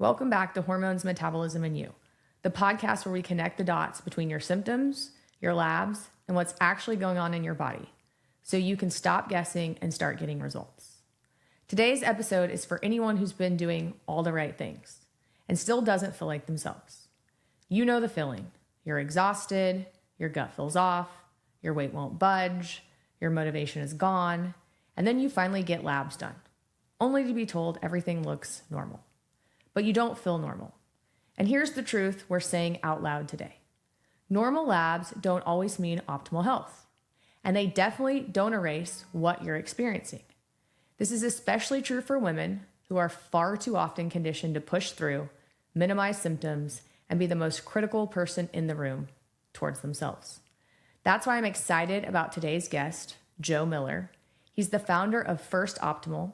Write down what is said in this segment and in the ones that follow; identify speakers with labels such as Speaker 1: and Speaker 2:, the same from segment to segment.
Speaker 1: Welcome back to Hormones, Metabolism, and You, the podcast where we connect the dots between your symptoms, your labs, and what's actually going on in your body so you can stop guessing and start getting results. Today's episode is for anyone who's been doing all the right things and still doesn't feel like themselves. You know the feeling. You're exhausted, your gut feels off, your weight won't budge, your motivation is gone, and then you finally get labs done, only to be told everything looks normal. But you don't feel normal. And here's the truth we're saying out loud today. Normal labs don't always mean optimal health, and they definitely don't erase what you're experiencing. This is especially true for women who are far too often conditioned to push through, minimize symptoms, and be the most critical person in the room towards themselves. That's why I'm excited about today's guest, Joe Miller. He's the founder of First Optimal,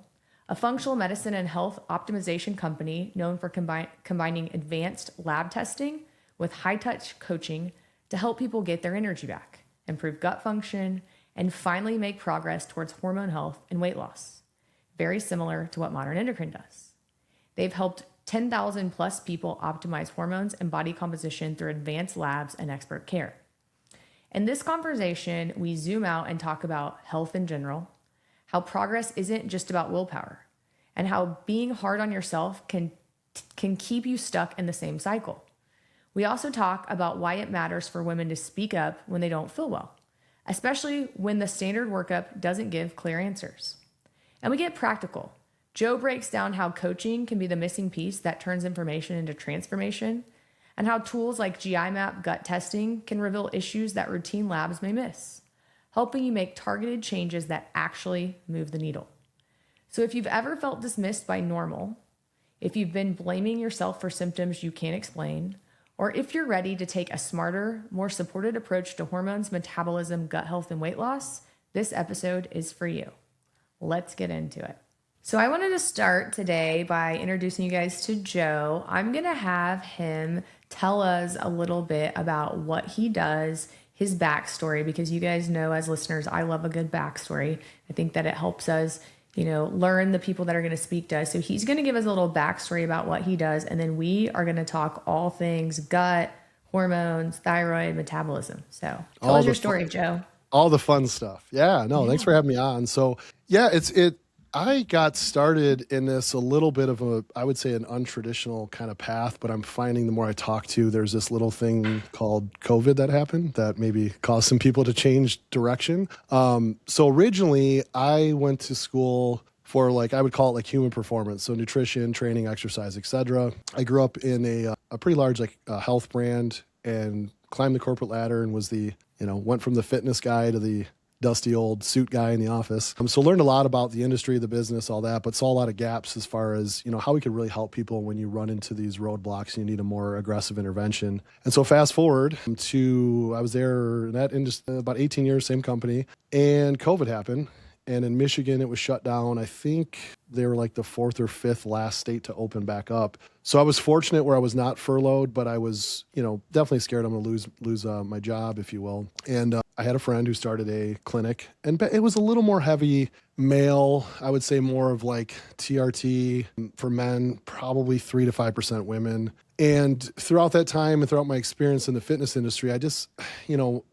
Speaker 1: a functional medicine and health optimization company known for combining advanced lab testing with high-touch coaching to help people get their energy back, improve gut function, and finally make progress towards hormone health and weight loss. Very similar to what Modern Endocrine does. They've helped 10,000 plus people optimize hormones and body composition through advanced labs and expert care. In this conversation, we zoom out and talk about health in general, how progress isn't just about willpower, and how being hard on yourself can keep you stuck in the same cycle. We also talk about why it matters for women to speak up when they don't feel well, especially when the standard workup doesn't give clear answers. And we get practical. Joe breaks down how coaching can be the missing piece that turns information into transformation, and how tools like GI map gut testing can reveal issues that routine labs may miss, helping you make targeted changes that actually move the needle. So if you've ever felt dismissed by normal, if you've been blaming yourself for symptoms you can't explain, or if you're ready to take a smarter, more supported approach to hormones, metabolism, gut health, and weight loss, this episode is for you. Let's get into it. So I wanted to start today by introducing you guys to Joe. I'm going to have him tell us a little bit about what he does, his backstory, because you guys know as listeners, I love a good backstory. I think that it helps us, learn the people that are going to speak to us. So he's going to give us a little backstory about what he does. And then we are going to talk all things gut, hormones, thyroid, metabolism. So tell us your story, Joe.
Speaker 2: All the fun stuff. Yeah, thanks for having me on. So yeah, I got started in this a little bit of I would say an untraditional kind of path, but I'm finding the more I talk to, there's this little thing called COVID that happened that maybe caused some people to change direction. So originally I went to school for I would call it human performance. So nutrition, training, exercise, etc. I grew up in a pretty large health brand and climbed the corporate ladder and was went from the fitness guy to the dusty old suit guy in the office. So learned a lot about the industry, the business, all that, but saw a lot of gaps as far as, how we could really help people when you run into these roadblocks and you need a more aggressive intervention. And so fast forward I was there in that industry about 18 years, same company, and COVID happened. And in Michigan, it was shut down. I think they were the fourth or fifth last state to open back up. So I was fortunate where I was not furloughed, but I was, definitely scared I'm going to lose my job, if you will. And I had a friend who started a clinic, and it was a little more heavy male. I would say more of TRT for men, probably 3 to 5% women. And throughout that time and throughout my experience in the fitness industry, I just,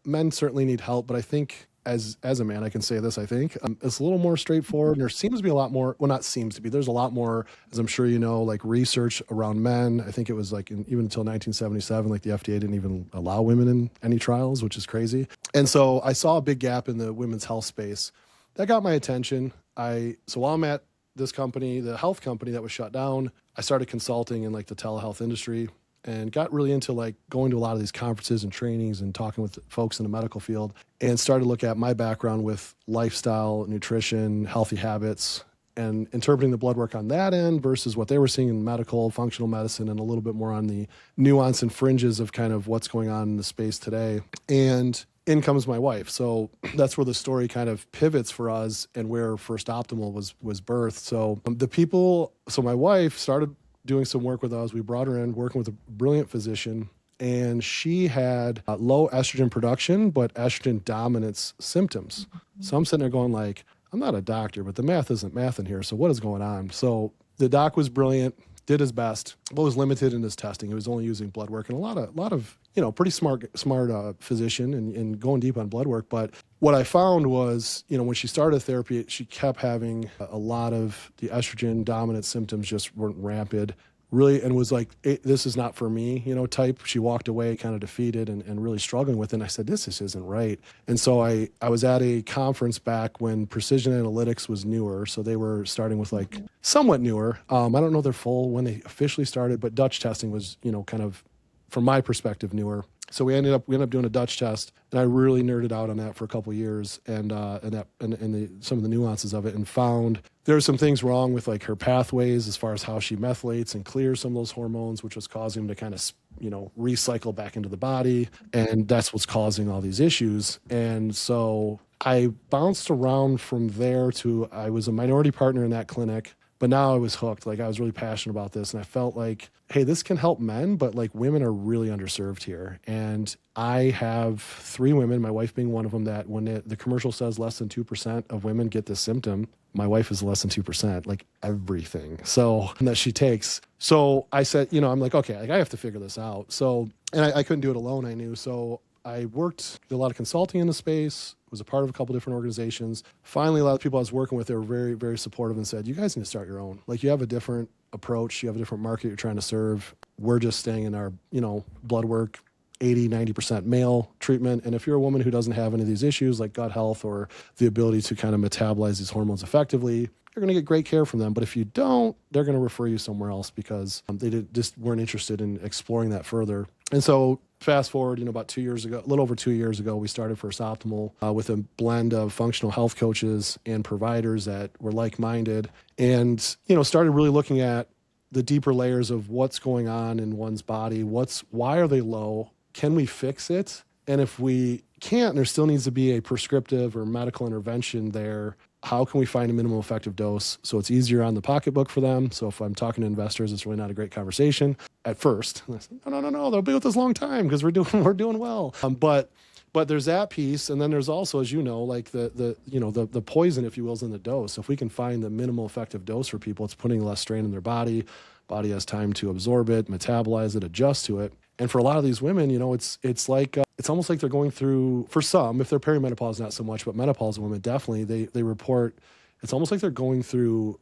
Speaker 2: men certainly need help, but I think as a man, I can say this, I think it's a little more straightforward. And there seems to be a lot more, well, not seems to be, there's a lot more, as I'm sure you know, research around men. I think it was even until 1977, the FDA didn't even allow women in any trials, which is crazy. And so I saw a big gap in the women's health space. That got my attention. So while I'm at this company, the health company that was shut down, I started consulting in the telehealth industry and got really into going to a lot of these conferences and trainings and talking with folks in the medical field, and started to look at my background with lifestyle, nutrition, healthy habits, and interpreting the blood work on that end versus what they were seeing in medical, functional medicine, and a little bit more on the nuance and fringes of kind of what's going on in the space today. And in comes my wife. So that's where the story kind of pivots for us and where First Optimal was birthed. So my wife started doing some work with us. We brought her in, working with a brilliant physician, and she had low estrogen production, but estrogen dominance symptoms. So I'm sitting there going I'm not a doctor, but the math isn't math in here. So what is going on? So the doc was brilliant, did his best, but was limited in his testing. He was only using blood work, and a lot of pretty smart physician and going deep on blood work. But what I found was, when she started therapy, she kept having a lot of the estrogen dominant symptoms just weren't rampant. Really, and was like, this is not for me, type. She walked away kind of defeated and really struggling with it. And I said, this just isn't right. And so I was at a conference back when precision analytics was newer. So they were starting with like somewhat newer. I don't know their full when they officially started, but Dutch testing was, kind of, from my perspective, newer. So we ended up doing a Dutch test, and I really nerded out on that for a couple of years, and some of the nuances of it, and found there were some things wrong with like her pathways as far as how she methylates and clears some of those hormones, which was causing them to kind of recycle back into the body, and that's what's causing all these issues. And so I bounced around from there to I was a minority partner in that clinic. But now I was hooked. Like, I was really passionate about this, and I felt like, hey, this can help men, but like women are really underserved here. And I have 3 women, my wife being one of them, that when the commercial says less than 2% of women get this symptom, my wife is less than 2%, like everything. So that she takes. So I said, I'm like, okay, like I have to figure this out. So, and I couldn't do it alone, I knew. So I did a lot of consulting in the space, was a part of a couple different organizations. Finally, a lot of people I was working with, they were very, very supportive and said, you guys need to start your own. Like, you have a different approach. You have a different market you're trying to serve. We're just staying in our, blood work, 80, 90% male treatment. And if you're a woman who doesn't have any of these issues like gut health or the ability to kind of metabolize these hormones effectively, you're going to get great care from them. But if you don't, they're going to refer you somewhere else because just weren't interested in exploring that further. And so fast forward, about 2 years ago, a little over 2 years ago, we started First Optimal with a blend of functional health coaches and providers that were like-minded, and, started really looking at the deeper layers of what's going on in one's body. Why are they low? Can we fix it? And if we can't, there still needs to be a prescriptive or medical intervention there. How can we find a minimum effective dose so it's easier on the pocketbook for them? So if I'm talking to investors, it's really not a great conversation at first. And I said, no, they'll be with us a long time because we're doing well. But there's that piece, and then there's also, as like the poison, if you will, is in the dose. If we can find the minimal effective dose for people, it's putting less strain in their body. Body has time to absorb it, metabolize it, adjust to it. And for a lot of these women, it's like it's almost like they're going through, for some, if they're perimenopause, not so much, but menopausal women definitely, they report it's almost like they're going through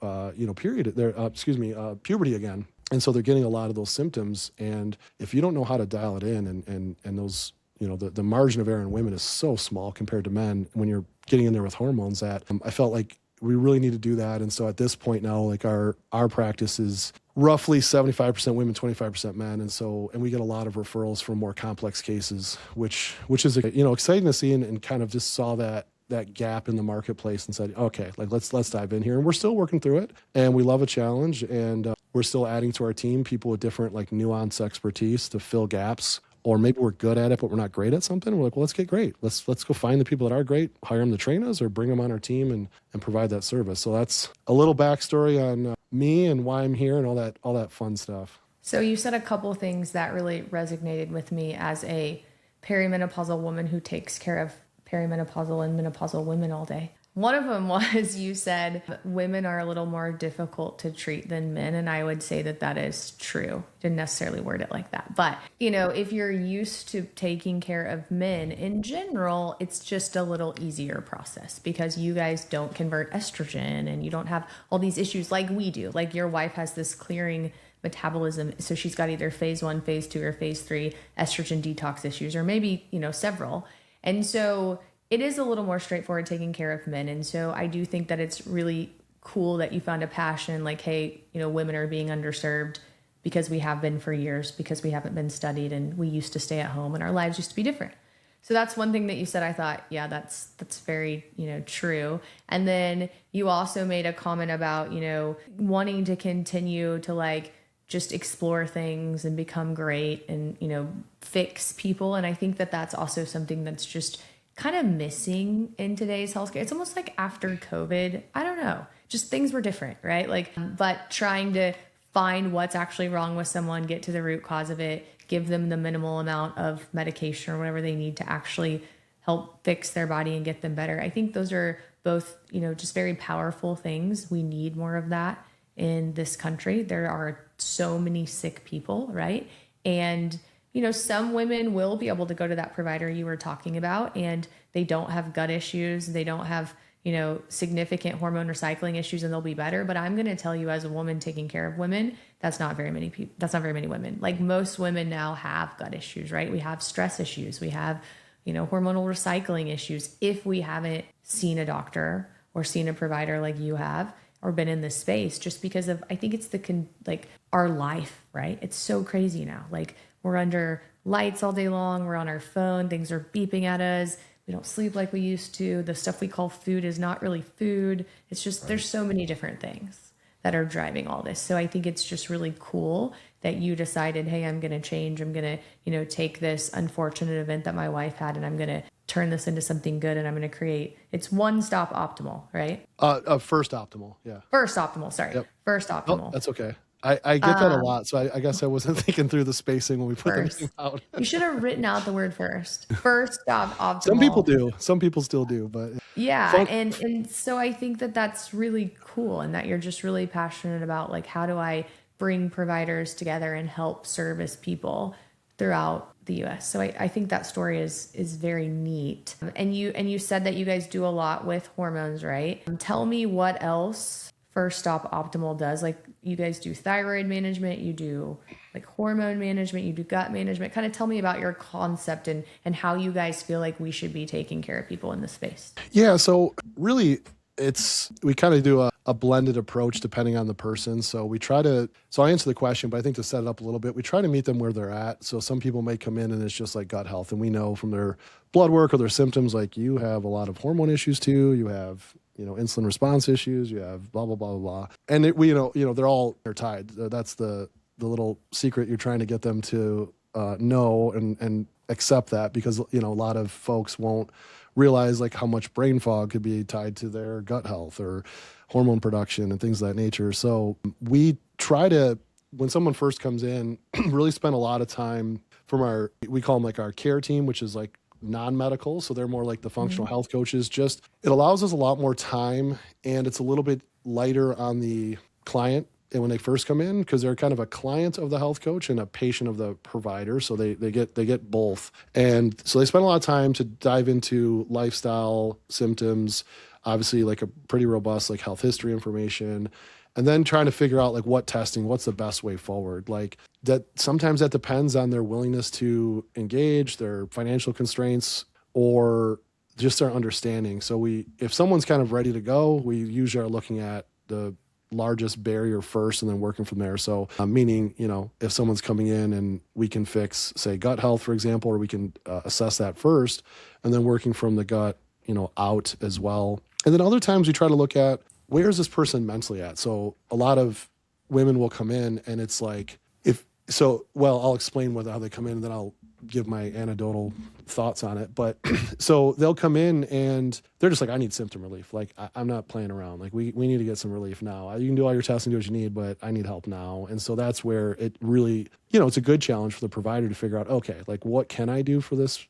Speaker 2: puberty again. And so they're getting a lot of those symptoms. And if you don't know how to dial it in, and those, the margin of error in women is so small compared to men when you're getting in there with hormones, that I felt like we really need to do that. And so at this point now, like our practice is roughly 75% women, 25% men. And we get a lot of referrals from more complex cases, which is, exciting to see, and kind of just saw that gap in the marketplace and said, okay, like let's dive in here. And we're still working through it, and we love a challenge, and we're still adding to our team people with different like nuance expertise to fill gaps. Or maybe we're good at it, but we're not great at something. We're like, well, let's get great. Let's go find the people that are great, hire them to train us, or bring them on our team and provide that service. So that's a little backstory on me and why I'm here and all that fun stuff.
Speaker 1: So you said a couple things that really resonated with me as a perimenopausal woman who takes care of perimenopausal and menopausal women all day. One of them was, you said women are a little more difficult to treat than men. And I would say that is true. Didn't necessarily word it like that. But, if you're used to taking care of men in general, it's just a little easier process because you guys don't convert estrogen and you don't have all these issues like we do. Like your wife has this clearing metabolism. So she's got either phase 1, phase 2, or phase 3 estrogen detox issues, or maybe, several. And so it is a little more straightforward taking care of men. And so I do think that it's really cool that you found a passion, like, hey, women are being underserved because we have been for years, because we haven't been studied, and we used to stay at home and our lives used to be different. So that's one thing that you said. I thought, yeah, that's very, true. And then you also made a comment about, wanting to continue to like just explore things and become great and, fix people. And I think that that's also something that's just kind of missing in today's healthcare. It's almost like after COVID, I don't know, just things were different, right? Like, but trying to find what's actually wrong with someone, get to the root cause of it, give them the minimal amount of medication or whatever they need to actually help fix their body and get them better. I think those are both, just very powerful things. We need more of that in this country. There are so many sick people, right? And, some women will be able to go to that provider you were talking about, and they don't have gut issues. They don't have, significant hormone recycling issues, and they'll be better. But I'm going to tell you, as a woman taking care of women, that's not very many people. That's not very many women. Like, most women now have gut issues, right? We have stress issues. We have, hormonal recycling issues. If we haven't seen a doctor or seen a provider like you have, or been in this space, just because of, I think it's our life, right? It's so crazy now. Like, we're under lights all day long. We're on our phone. Things are beeping at us. We don't sleep like we used to. The stuff we call food is not really food. It's just, there's so many different things that are driving all this. So I think it's just really cool that you decided, hey, I'm going to change. I'm going to, take this unfortunate event that my wife had, and I'm going to turn this into something good. And I'm going to create, it's one stop optimal, right?
Speaker 2: First optimal. Yeah.
Speaker 1: First optimal. Sorry. Yep. First optimal.
Speaker 2: Oh, that's okay. I get that a lot. So I guess I wasn't thinking through the spacing when we put the name out.
Speaker 1: You should have written out the word first. First stop optimal.
Speaker 2: Some people do. Some people still do. But
Speaker 1: yeah. And so I think that that's really cool, and that you're just really passionate about, like, how do I bring providers together and help service people throughout the US. So I think that story is very neat. And you said that you guys do a lot with hormones, right? Tell me what else First Stop Optimal does. Like, you guys do thyroid management, you do like hormone management, you do gut management. Kind of tell me about your concept and how you guys feel like we should be taking care of people in this space.
Speaker 2: Yeah. So really, we kind of do a blended approach depending on the person. So I answer the question, but I think to set it up a little bit, we try to meet them where they're at. So some people may come in and it's just like gut health, and we know from their blood work or their symptoms, like, you have a lot of hormone issues too. You have, insulin response issues. You have blah, blah, blah, blah, blah. And they're tied. That's the little secret you're trying to get them to know and accept that, because, a lot of folks won't realize like how much brain fog could be tied to their gut health or hormone production and things of that nature. So we try to, when someone first comes in, really spend a lot of time from we call them like our care team, which is like non-medical. So they're more like the functional health coaches. Just, it allows us a lot more time, and it's a little bit lighter on the client. And when they first come in, because they're kind of a client of the health coach and a patient of the provider, so they get both. And so they spend a lot of time to dive into lifestyle, symptoms, obviously like a pretty robust like health history information, and then trying to figure out like what's the best way forward. Like, that sometimes that depends on their willingness to engage, their financial constraints, or just their understanding. So if someone's kind of ready to go, we usually are looking at the largest barrier first and then working from there. So meaning, if someone's coming in and we can fix, say, gut health, for example, or we can assess that first, and then working from the gut, out as well. And then other times we try to look at, where is this person mentally at? So a lot of women will come in and it's like, I'll explain how they come in, and then I'll give my anecdotal thoughts on it. But so they'll come in and they're just like, I need symptom relief. Like, I'm not playing around. Like, we need to get some relief now. You can do all your testing, do what you need, but I need help now. And so that's where it really, it's a good challenge for the provider to figure out, okay, like, what can I do for this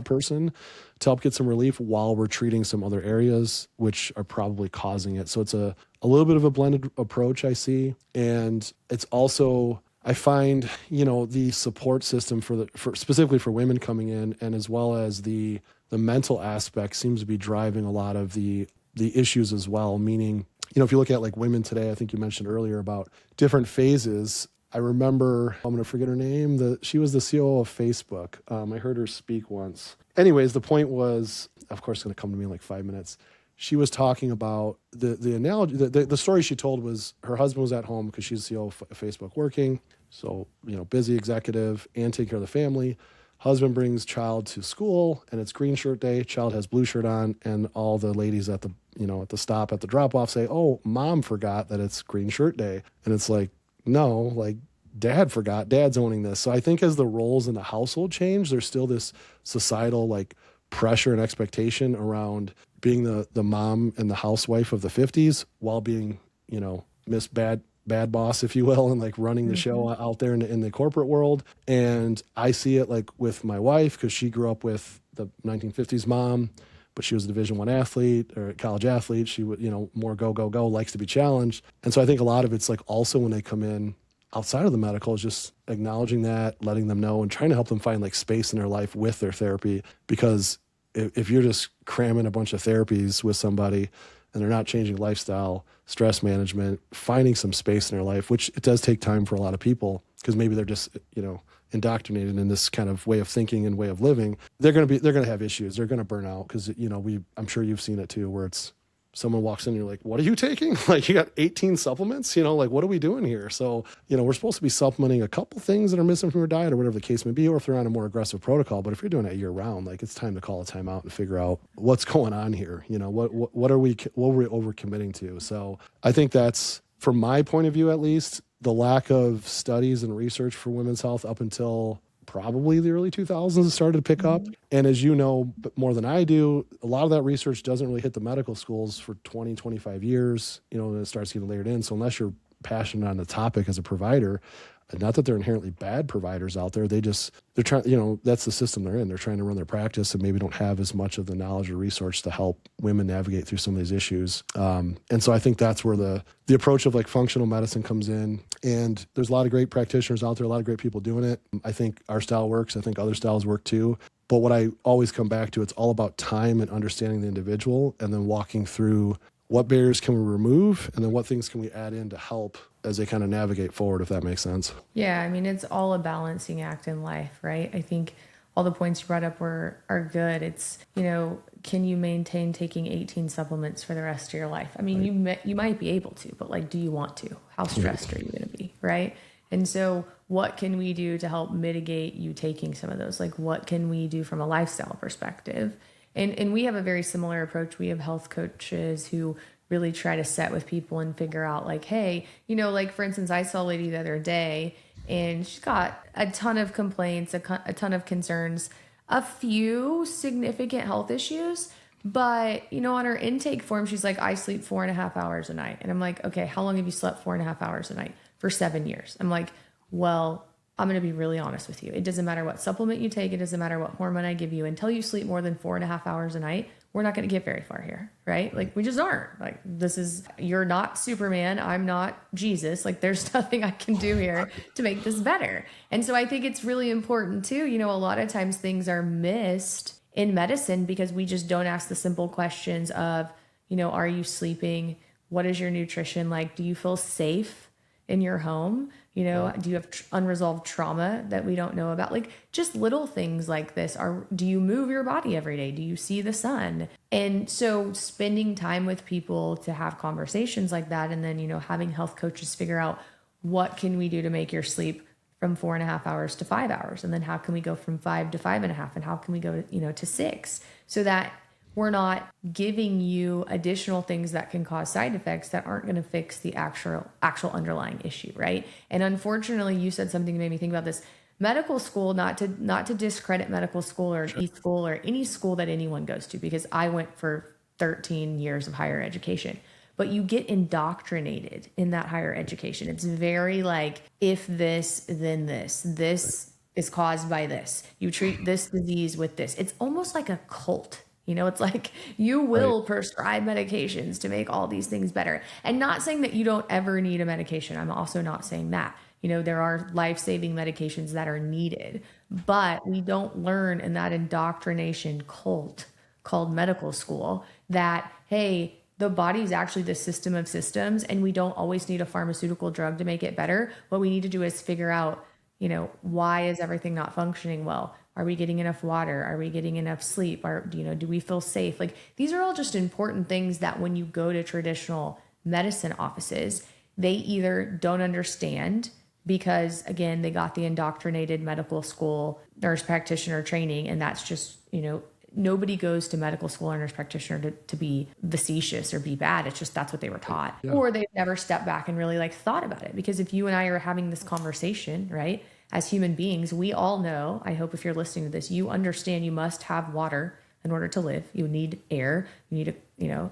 Speaker 2: person to help get some relief while we're treating some other areas which are probably causing it. So it's a little bit of a blended approach, I see. And it's also, I find, the support system for specifically for women coming in, and as well as the mental aspect, seems to be driving a lot of the issues as well. Meaning, if you look at like women today, I think you mentioned earlier about different phases. I remember, I'm going to forget her name. She was the COO of Facebook. I heard her speak once. Anyways, the point was, of course, it's going to come to me in like 5 minutes. She was talking about the analogy. The story she told was her husband was at home because she's the CEO of Facebook working. So, busy executive and taking care of the family. Husband brings child to school and it's green shirt day. Child has blue shirt on, and all the ladies at the stop at the drop off say, "Oh, mom forgot that it's green shirt day." And it's like, no, like, dad forgot. Dad's owning this. So I think as the roles in the household change, there's still this societal like pressure and expectation around being the mom and the housewife of the 50s while being, Miss Bad Boss, if you will, and like running the show out there in the corporate world. And I see it like with my wife, because she grew up with the 1950s mom, but she was a Division I athlete or a college athlete. She would, more go, likes to be challenged. And so I think a lot of it's like also when they come in, outside of the medical is just acknowledging that, letting them know, and trying to help them find like space in their life with their therapy. Because if you're just cramming a bunch of therapies with somebody and they're not changing lifestyle, stress management, finding some space in their life, which it does take time for a lot of people, because maybe they're just, indoctrinated in this kind of way of thinking and way of living, they're going to have issues. They're going to burn out because, I'm sure you've seen it too, where it's someone walks in and you're like, what are you taking? Like, you got 18 supplements, like, what are we doing here? So, we're supposed to be supplementing a couple things that are missing from your diet or whatever the case may be, or if they're on a more aggressive protocol. But if you're doing it year round, like, it's time to call a timeout and figure out what's going on here. What are we overcommitting to? So I think that's, from my point of view, at least, the lack of studies and research for women's health up until probably the early 2000s started to pick up. And as you know more than I do, a lot of that research doesn't really hit the medical schools for 20, 25 years, and it starts getting layered in. So unless you're passionate on the topic as a provider, not that they're inherently bad providers out there, they're trying, that's the system they're in. They're trying to run their practice and maybe don't have as much of the knowledge or resource to help women navigate through some of these issues. And so I think that's where the approach of like functional medicine comes in. And there's a lot of great practitioners out there, a lot of great people doing it. I think our style works. I think other styles work too. But what I always come back to, it's all about time and understanding the individual, and then walking through what barriers can we remove, and then what things can we add in to help as they kind of navigate forward, if that makes sense.
Speaker 1: Yeah, I mean, it's all a balancing act in life, right? I think all the points you brought up are good. It's, can you maintain taking 18 supplements for the rest of your life? I mean, right. You might be able to, but like, do you want to? How stressed are you going to be, right? And so what can we do to help mitigate you taking some of those? Like, what can we do from a lifestyle perspective? And we have a very similar approach. We have health coaches who really try to set with people and figure out like, hey, like for instance, I saw a lady the other day and she's got a ton of complaints, a ton of concerns, a few significant health issues. But, on her intake form, she's like, I sleep 4.5 hours a night. And I'm like, okay, how long have you slept 4.5 hours a night? For 7 years. I'm like, well, I'm going to be really honest with you. It doesn't matter what supplement you take. It doesn't matter what hormone I give you. Until you sleep more than 4.5 hours a night, we're not going to get very far here, right? Like, we just aren't. Like, you're not Superman. I'm not Jesus. Like, there's nothing I can do here to make this better. And so I think it's really important too. A lot of times things are missed in medicine because we just don't ask the simple questions of, are you sleeping? What is your nutrition like? Do you feel safe in your home? Do you have unresolved trauma that we don't know about? Like, just little things like this. Do you move your body every day? Do you see the sun? And so spending time with people to have conversations like that, and then, having health coaches figure out what can we do to make your sleep from 4.5 hours to 5 hours? And then how can we go from 5 to 5.5? And how can we go to 6, so that we're not giving you additional things that can cause side effects that aren't going to fix the actual underlying issue, right? And unfortunately, you said something that made me think about this. Medical school, not to discredit medical school or school or any school that anyone goes to, because I went for 13 years of higher education, but you get indoctrinated in that higher education. It's very like, if this, then this. This is caused by this. You treat this disease with this. It's almost like a cult. It's like you will prescribe medications to make all these things better. And not saying that you don't ever need a medication. I'm also not saying that. There are life-saving medications that are needed, but we don't learn in that indoctrination cult called medical school that, hey, the body is actually the system of systems, and we don't always need a pharmaceutical drug to make it better. What we need to do is figure out, why is everything not functioning well? Are we getting enough water? Are we getting enough sleep? Do we feel safe? Like, these are all just important things that when you go to traditional medicine offices, they either don't understand because, again, they got the indoctrinated medical school nurse practitioner training, and that's just, nobody goes to medical school or nurse practitioner to be facetious or be bad. It's just, that's what they were taught. Yeah. Or they've never stepped back and really thought about it. Because if you and I are having this conversation, right, as human beings, we all know, I hope if you're listening to this, you understand you must have water in order to live. You need air. You need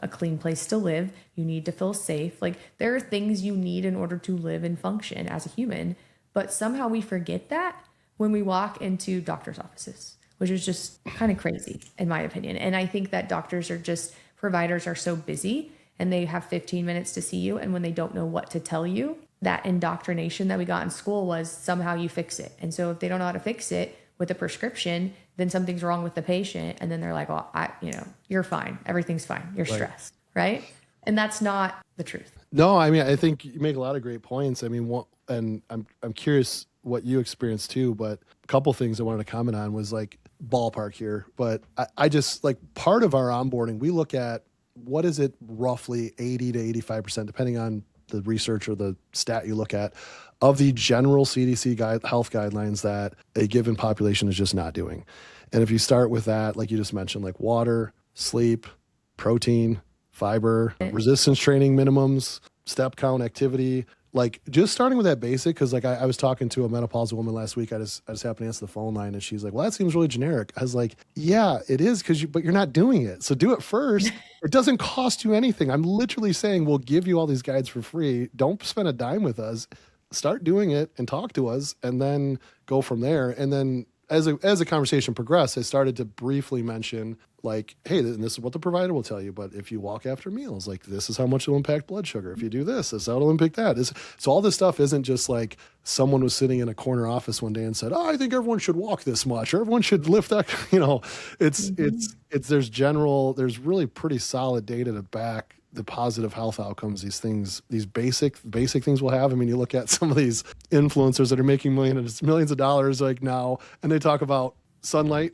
Speaker 1: a clean place to live. You need to feel safe. Like, there are things you need in order to live and function as a human. But somehow we forget that when we walk into doctor's offices, which is just kind of crazy in my opinion. And I think that providers are so busy and they have 15 minutes to see you. And when they don't know what to tell you, that indoctrination that we got in school was somehow you fix it. And so if they don't know how to fix it with a prescription, then something's wrong with the patient. And then they're like, well, you're fine. Everything's fine. You're stressed. Right. And that's not the truth.
Speaker 2: No, I mean, I think you make a lot of great points. I mean, and I'm curious what you experienced too, but a couple things I wanted to comment on was like ballpark here, but I just like part of our onboarding, we look at what is it roughly 80 to 85%, depending on the research or the stat you look at, of the general CDC health guidelines that a given population is just not doing. And if you start with that, like you just mentioned, like water, sleep, protein, fiber, resistance training minimums, step count, activity, like just starting with that basic. Cause like I was talking to a menopausal woman last week. I just happened to answer the phone line and she's like, well, that seems really generic. I was like, yeah, it is. But you're not doing it. So do it first. It doesn't cost you anything. I'm literally saying, we'll give you all these guides for free. Don't spend a dime with us. Start doing it and talk to us and then go from there. And then as the conversation progressed, I started to briefly mention like, hey, and this is what the provider will tell you. But if you walk after meals, like this is how much it'll impact blood sugar. If you do this is how it'll impact that. So all this stuff isn't just like someone was sitting in a corner office one day and said, oh, I think everyone should walk this much or everyone should lift that. There's really pretty solid data to back the positive health outcomes, these basic things we'll have. I mean, you look at some of these influencers that are making millions of dollars like now, and they talk about sunlight,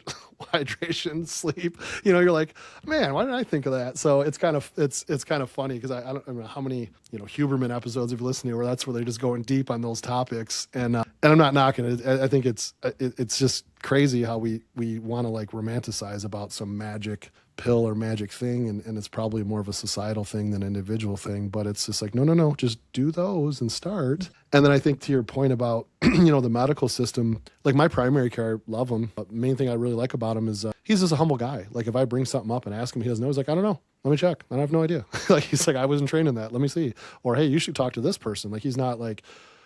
Speaker 2: hydration, sleep, you're like, man, why didn't I think of that? So it's kind of funny because I don't know how many, Huberman episodes you've listened to where they're just going deep on those topics. And I'm not knocking it. I think it's just crazy how we want to like romanticize about some magic pill or magic thing. And it's probably more of a societal thing than an individual thing, but it's just like, no, just do those and start. And then I think to your point about, the medical system, like my primary care, love him. But the main thing I really like about him is he's just a humble guy. Like if I bring something up and ask him, he doesn't know. He's like, I don't know. Let me check. I have no idea. Like, he's like, I wasn't trained in that. Let me see. Or, hey, you should talk to this person. Like, he's not like,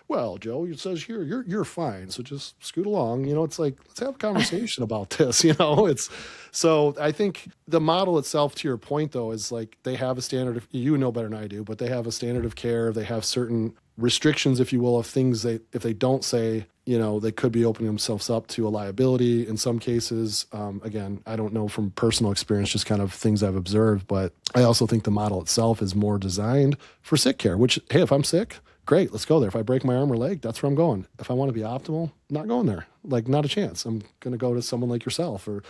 Speaker 2: well, Joe, it says here, you're fine. So just scoot along. It's like, let's have a conversation about this, so I think the model itself, to your point though, is like, they have a standard of, you know better than I do, but they have a standard of care. They have certain restrictions, if you will, of things if they don't say, they could be opening themselves up to a liability in some cases. Again, I don't know from personal experience, just kind of things I've observed, but I also think the model itself is more designed for sick care, which, hey, if I'm sick, great, let's go there. If I break my arm or leg, that's where I'm going. If I want to be optimal, not going there. Like, not a chance. I'm going to go to someone like yourself or,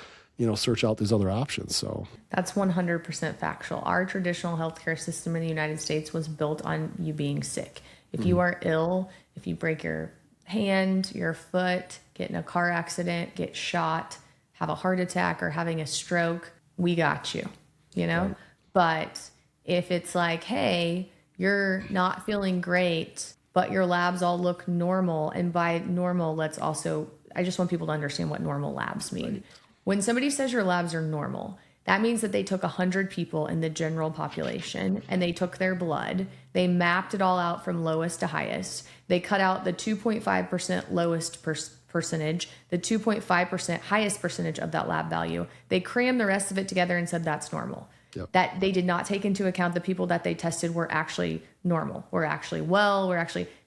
Speaker 2: search out these other options. So
Speaker 1: that's 100% factual. Our traditional healthcare system in the United States was built on you being sick. If you are ill, if you break your hand, your foot, get in a car accident, get shot, have a heart attack or having a stroke, we got you, Right. But if it's like, hey, you're not feeling great, but your labs all look normal. And by normal, I just want people to understand what normal labs mean. Right. When somebody says your labs are normal, that means that they took 100 people in the general population and they took their blood. They mapped it all out from lowest to highest. They cut out the 2.5% lowest percentage, the 2.5% highest percentage of that lab value. They crammed the rest of it together and said that's normal. Yep. That they did not take into account the people that they tested were actually normal, were actually well,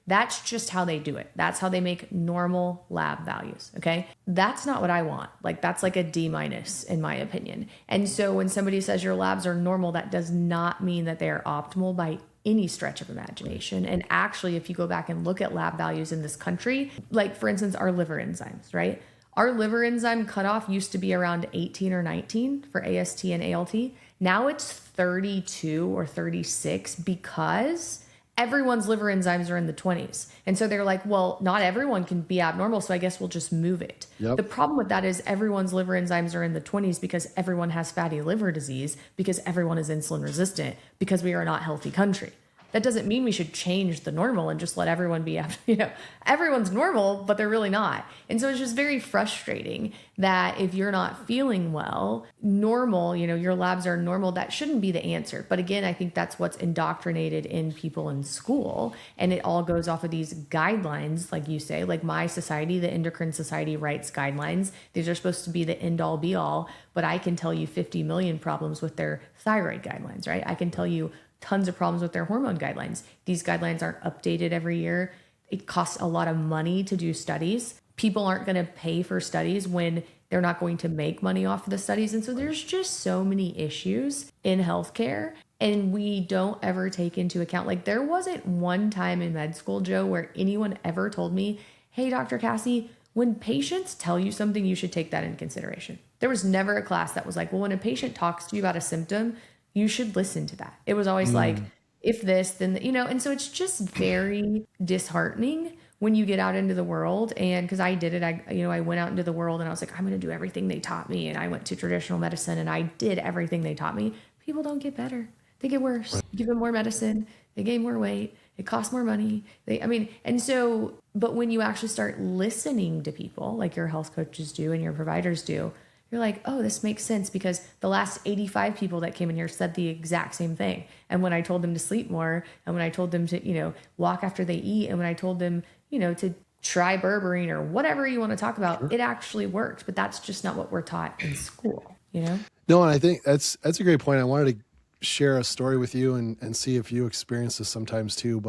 Speaker 1: that's just how they do it. That's how they make normal lab values. Okay. That's not what I want. Like, that's like a D- in my opinion. And so when somebody says your labs are normal, that does not mean that they are optimal by any stretch of imagination. And actually, if you go back and look at lab values in this country, like for instance, our liver enzymes, right? Our liver enzyme cutoff used to be around 18 or 19 for AST and ALT. Now it's 32 or 36 because everyone's liver enzymes are in the 20s. And so they're like, well, not everyone can be abnormal, so I guess we'll just move it. Yep. The problem with that is everyone's liver enzymes are in the 20s because everyone has fatty liver disease, because everyone is insulin resistant, because we are a not healthy country. That doesn't mean we should change the normal and just let everyone be, everyone's normal, but they're really not. And so it's just very frustrating that if you're not feeling well, normal, your labs are normal, that shouldn't be the answer. But again, I think that's what's indoctrinated in people in school. And it all goes off of these guidelines, like you say, like my society, the Endocrine Society writes guidelines. These are supposed to be the end all be all, but I can tell you 50 million problems with their thyroid guidelines, right? I can tell you tons of problems with their hormone guidelines. These guidelines aren't updated every year. It costs a lot of money to do studies. People aren't going to pay for studies when they're not going to make money off of the studies. And so there's just so many issues in healthcare, and we don't ever take into account, like there wasn't one time in med school, Joe, where anyone ever told me, hey, Dr. Cassie, when patients tell you something, you should take that into consideration. There was never a class that was like, well, when a patient talks to you about a symptom, you should listen to that. It was always like, if this, then, and so it's just very disheartening when you get out into the world. And because I did it, I went out into the world and I was like, I'm going to do everything they taught me. And I went to traditional medicine and I did everything they taught me. People don't get better. They get worse. You give them more medicine. They gain more weight. It costs more money. But when you actually start listening to people like your health coaches do and your providers do, you're like, oh, this makes sense, because the last 85 people that came in here said the exact same thing. And when I told them to sleep more, and when I told them to, walk after they eat, and when I told them, to try berberine or whatever you want to talk about, it actually worked. But that's just not what we're taught in school,
Speaker 2: No, and I think that's a great point. I wanted to share a story with you and see if you experience this sometimes too.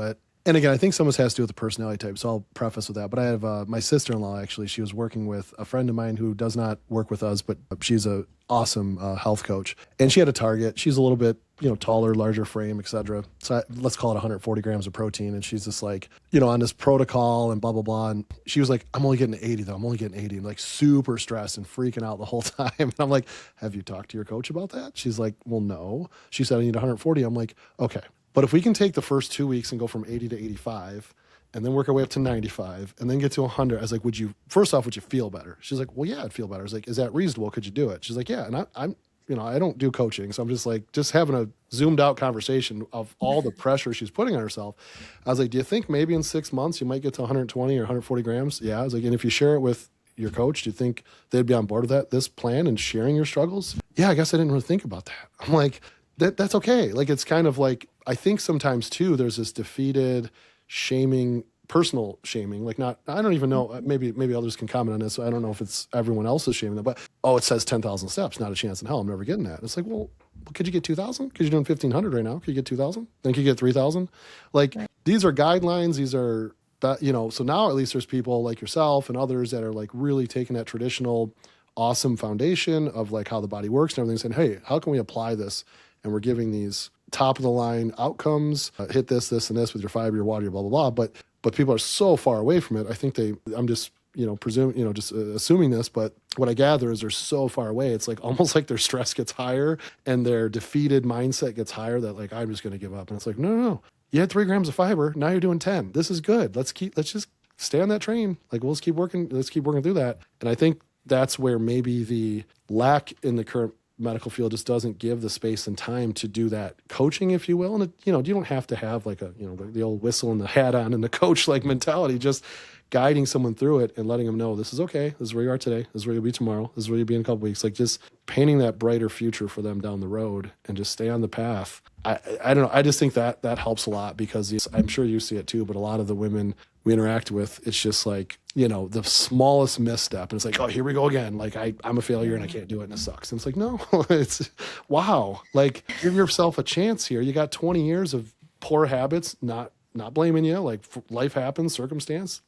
Speaker 2: And again, I think some of this has to do with the personality type, so I'll preface with that. But I have my sister-in-law, actually. She was working with a friend of mine who does not work with us, but she's a awesome health coach. And she had a target. She's a little bit, taller, larger frame, et cetera. So let's call it 140 grams of protein. And she's just like, on this protocol and blah, blah, blah. And she was like, I'm only getting 80 though. I'm only getting 80. And like super stressed and freaking out the whole time. And I'm like, have you talked to your coach about that? She's like, well, no. She said, I need 140. I'm like, okay. But if we can take the first 2 weeks and go from 80 to 85 and then work our way up to 95 and then get to 100, I was like, would you feel better? She's like, well, yeah, I'd feel better. I was like, is that reasonable? Could you do it? She's like, yeah. And I'm I don't do coaching. So I'm just having a zoomed out conversation of all the pressure she's putting on herself. I was like, do you think maybe in 6 months you might get to 120 or 140 grams? Yeah. I was like, and if you share it with your coach, do you think they'd be on board with this plan and sharing your struggles? Yeah, I guess I didn't really think about that. I'm like, that's okay. Like, it's kind of like, I think sometimes too, there's this defeated shaming, personal shaming, like I don't even know, maybe others can comment on this. So I don't know if it's everyone else is shaming them, but, it says 10,000 steps, not a chance in hell. I'm never getting that. It's like, well, could you get 2,000? Because you're doing 1,500 right now. Could you get 2,000? Then could you get 3,000? Like, these are guidelines. These are, so now at least there's people like yourself and others that are like really taking that traditional, awesome foundation of like how the body works and everything, saying, hey, how can we apply this? And we're giving these top of the line outcomes, hit this, and this with your fiber, your water, your blah, blah, blah. But people are so far away from it. I think I'm just, assuming this, but what I gather is they're so far away. It's like almost like their stress gets higher and their defeated mindset gets higher that like, I'm just going to give up. And it's like, no. You had 3 grams of fiber. Now you're doing 10. This is good. Let's just stay on that train. Like, let's keep working through that. And I think that's where maybe the lack in the current medical field just doesn't give the space and time to do that coaching, if you will. And you don't have to have like the old whistle and the hat on and the coach like mentality, just guiding someone through it and letting them know this is okay. This is where you are today. This is where you'll be tomorrow. This is where you'll be in a couple weeks. Like, just painting that brighter future for them down the road and just stay on the path. I don't know. I just think that helps a lot, because I'm sure you see it too, but a lot of the women we interact with, it's just like, the smallest misstep. And it's like, oh, here we go again. Like, I'm a failure and I can't do it and it sucks. And it's like, no, it's wow. Like, give yourself a chance here. You got 20 years of poor habits, not blaming you. Like, life happens, circumstance.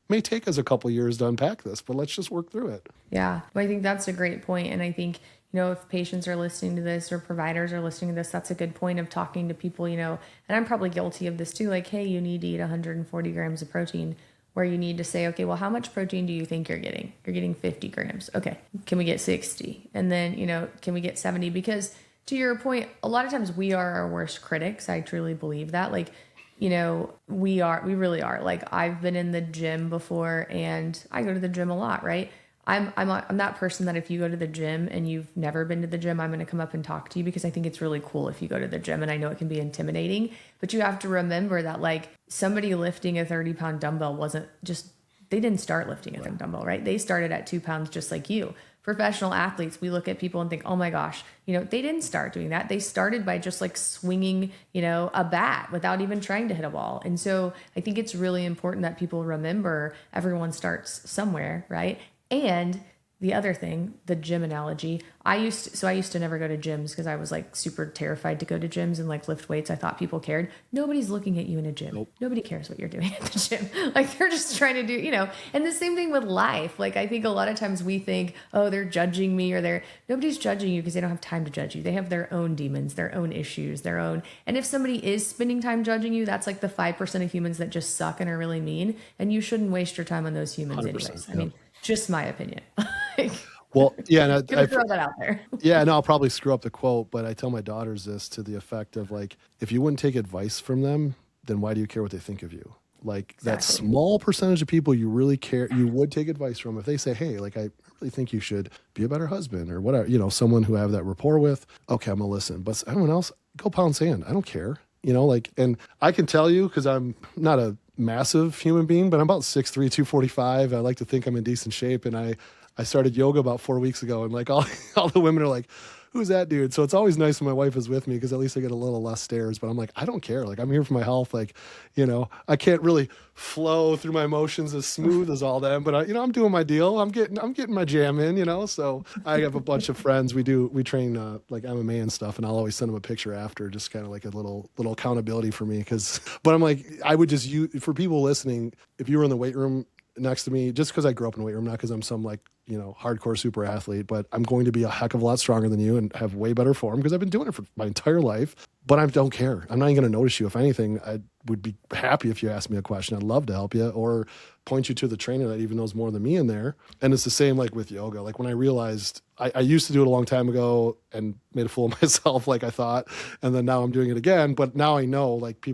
Speaker 2: May take us a couple years to unpack this, but let's just work through it.
Speaker 1: Yeah. Well, I think that's a great point. And I think, if patients are listening to this or providers are listening to this, that's a good point of talking to people, and I'm probably guilty of this too. Like, hey, you need to eat 140 grams of protein, where you need to say, okay, well, how much protein do you think you're getting? You're getting 50 grams. Okay. Can we get 60? And then, can we get 70? Because to your point, a lot of times we are our worst critics. I truly believe that. Like, we really are. Like, I've been in the gym before, and I go to the gym a lot, right? I'm that person that if you go to the gym and you've never been to the gym, I'm going to come up and talk to you, because I think it's really cool if you go to the gym, and I know it can be intimidating, but you have to remember that like somebody lifting a 30-pound dumbbell they didn't start lifting a dumbbell, right? They started at 2 pounds just like you. Professional athletes, we look at people and think, oh my gosh, they didn't start doing that. They started by just like swinging, a bat without even trying to hit a ball. And so I think it's really important that people remember everyone starts somewhere, right? And the other thing, the gym analogy, I used to never go to gyms because I was like super terrified to go to gyms and like lift weights. I thought people cared. Nobody's looking at you in a gym.
Speaker 2: Nope.
Speaker 1: Nobody cares what you're doing at the gym. Like they're just trying to do, and the same thing with life. Like I think a lot of times we think, oh, they're judging me nobody's judging you because they don't have time to judge you. They have their own demons, their own issues, and if somebody is spending time judging you, that's like the 5% of humans that just suck and are really mean. And you shouldn't waste your time on those humans anyways. I mean, just my opinion.
Speaker 2: Well, yeah, and
Speaker 1: Gonna throw that out there.
Speaker 2: Yeah, no, I'll probably screw up the quote, but I tell my daughters this to the effect of like, if you wouldn't take advice from them, then why do you care what they think of you? Like that small percentage of people you really care, you would take advice from. If they say, hey, like I really think you should be a better husband or whatever, someone who I have that rapport with, okay, I'm gonna listen. But everyone else, go pound sand. I don't care. And I can tell you, because I'm not a massive human being, but I'm about 6'3", 245. I like to think I'm in decent shape, and I started yoga about 4 weeks ago, and like all the women are like, who's that dude? So it's always nice when my wife is with me because at least I get a little less stares, but I'm like, I don't care. Like I'm here for my health. Like, I can't really flow through my emotions as smooth as all them, but I'm doing my deal. I'm getting my jam in, so I have a bunch of friends. We train like MMA and stuff, and I'll always send them a picture after, just kind of like a little accountability for me. But I'm like, I would just use, for people listening, if you were in the weight room next to me, just because I grew up in the weight room, not because I'm some like, hardcore super athlete, but I'm going to be a heck of a lot stronger than you and have way better form because I've been doing it for my entire life, but I don't care. I'm not even going to notice you. If anything, I would be happy if you asked me a question. I'd love to help you or point you to the trainer that even knows more than me in there. And it's the same like with yoga. Like when I realized I used to do it a long time ago and made a fool of myself, like I thought, and then now I'm doing it again. But now I know like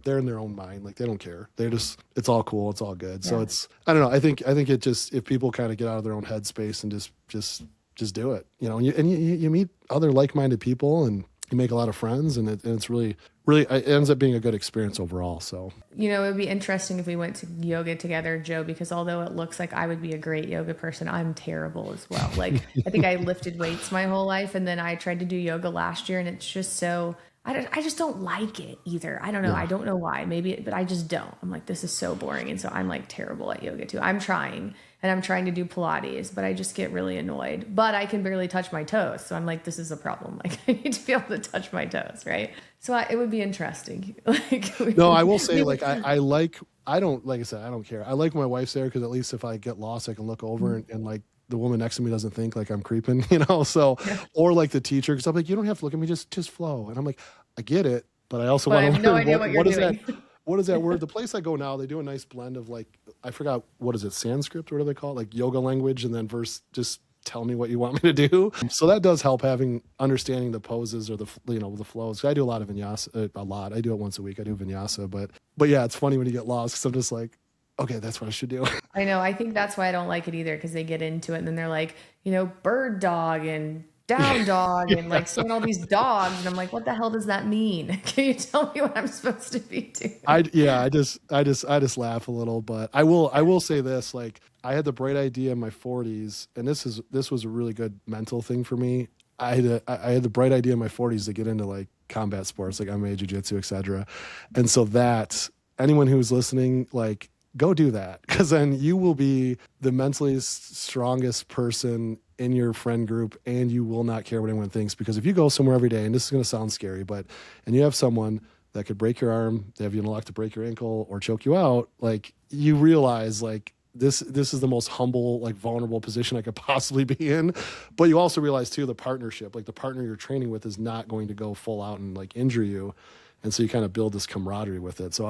Speaker 2: they're in their own mind. Like they don't care. It's all cool. It's all good. Yeah. So I don't know. I think it just, if people kind of get out of their own headspace and just do it, and you meet other like-minded people and you make a lot of friends and it's really, really, it ends up being a good experience overall. So,
Speaker 1: it would be interesting if we went to yoga together, Joe, because although it looks like I would be a great yoga person, I'm terrible as well. Like I think I lifted weights my whole life. And then I tried to do yoga last year and it's just so, I just don't like it either. I don't know. Yeah. I don't know why. But I just don't. I'm like, this is so boring. And so I'm like terrible at yoga too. I'm trying to do Pilates, but I just get really annoyed. But I can barely touch my toes. So I'm like, this is a problem. Like I need to be able to touch my toes, right? So it would be interesting.
Speaker 2: No, I will say like I don't, like I said, I don't care. I like my wife's there because at least if I get lost, I can look over and like, the woman next to me doesn't think like I'm creeping, so, yeah. Or like the teacher, because I'm like, you don't have to look at me, just flow. And I'm like, I get it, but I also want to learn.
Speaker 1: No idea what you're doing.
Speaker 2: What is that word? The place I go now, they do a nice blend of like, I forgot, what is it, Sanskrit, what do they call it? Like yoga language, and then verse, just tell me what you want me to do. So that does help, understanding the poses or the flows. I do a lot of vinyasa, I do it once a week. I do vinyasa, but yeah, it's funny when you get lost because I'm just like, okay, that's what I should do.
Speaker 1: I know. I think that's why I don't like it either, because they get into it and then they're like, bird dog and down dog and like saying all these dogs. And I'm like, what the hell does that mean? Can you tell me what I'm supposed to be doing?
Speaker 2: I just laugh a little, but I will say this, like I had the bright idea in my 40s, and this was a really good mental thing for me. I had the bright idea in my 40s to get into like combat sports, like MMA, jiu-jitsu, etc. And so that anyone who's listening, like, go do that, because then you will be the mentally strongest person in your friend group, and you will not care what anyone thinks. Because if you go somewhere every day, and this is going to sound scary, and you have someone that could break your arm, they have you in luck to break your ankle or choke you out, like you realize like this is the most humble, like vulnerable position I could possibly be in. But you also realize too, the partnership, like the partner you're training with is not going to go full out and like injure you. And so you kind of build this camaraderie with it. So